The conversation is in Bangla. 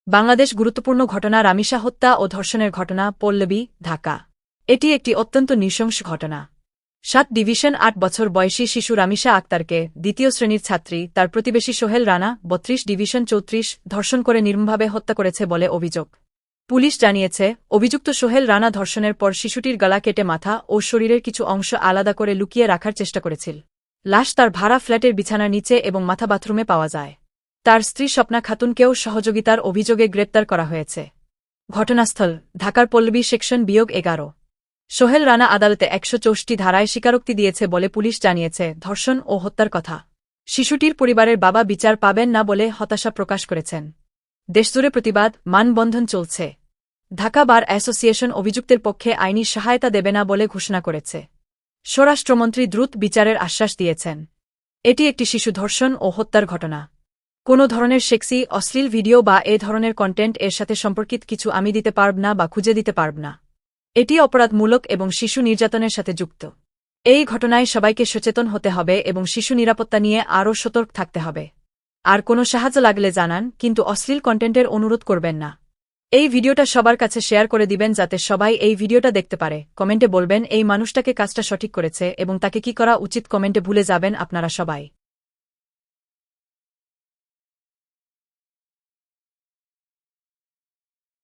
বাংলাদেশ গুরুত্বপূর্ণ ঘটনা রামিসা হত্যা ও ধর্ষণের ঘটনা পল্লবী, ঢাকা। এটি একটি অত্যন্ত নৃশংস ঘটনা। ৭ ডিভিশন ৮ বছর বয়সী শিশু রামিসা আক্তারকে দ্বিতীয় শ্রেণীর ছাত্রী তার প্রতিবেশী সোহেল রানা ৩২ ডিভিশন ৩৪ ধর্ষণ করে নির্মমভাবে হত্যা করেছে বলে অভিযোগ। পুলিশ জানিয়েছে, অভিযুক্ত সোহেল রানা ধর্ষণের পর শিশুটির গলা কেটে মাথা ও শরীরের কিছু অংশ আলাদা করে লুকিয়ে রাখার চেষ্টা করেছিল। লাশ তার ভাড়া ফ্ল্যাটের বিছানার নিচে এবং মাথা বাথরুমে পাওয়া যায়। তার স্ত্রী স্বপ্না খাতুনকেও সহযোগিতার অভিযোগে গ্রেপ্তার করা হয়েছে। ঘটনাস্থল ঢাকার পল্লবী সেকশন -11। সোহেল রানা আদালতে ১৬৪ ধারায় স্বীকারোক্তি দিয়েছে বলে পুলিশ জানিয়েছে ধর্ষণ ও হত্যার কথা। শিশুটির পরিবারের বাবা বিচার পাবেন না বলে হতাশা প্রকাশ করেছেন। দেশজুড়ে প্রতিবাদ মানববন্ধন চলছে। ঢাকা বার অ্যাসোসিয়েশন অভিযুক্তের পক্ষে আইনি সহায়তা দেবে না বলে ঘোষণা করেছে। স্বরাষ্ট্রমন্ত্রী দ্রুত বিচারের আশ্বাস দিয়েছেন। এটি একটি শিশু ধর্ষণ ও হত্যার ঘটনা। কোনো ধরনের সেক্সি অশ্লীল ভিডিও বা এ ধরনের কন্টেন্ট এর সাথে সম্পর্কিত কিছু আমি দিতে পারব না বা খুঁজে দিতে পারব না। এটি অপরাধমূলক এবং শিশু নির্যাতনের সাথে যুক্ত। এই ঘটনায় সবাইকে সচেতন হতে হবে এবং শিশু নিরাপত্তা নিয়ে আরও সতর্ক থাকতে হবে। আর কোনো সাহায্য লাগলে জানান, কিন্তু অশ্লীল কন্টেন্টের অনুরোধ করবেন না। এই ভিডিওটা সবার কাছে শেয়ার করে দিবেন যাতে সবাই এই ভিডিওটা দেখতে পারে। কমেন্টে বলবেন এই মানুষটাকে কাজটা সঠিক করেছে এবং তাকে কি করা উচিত। কমেন্টে ভুলে যাবেন আপনারা সবাই।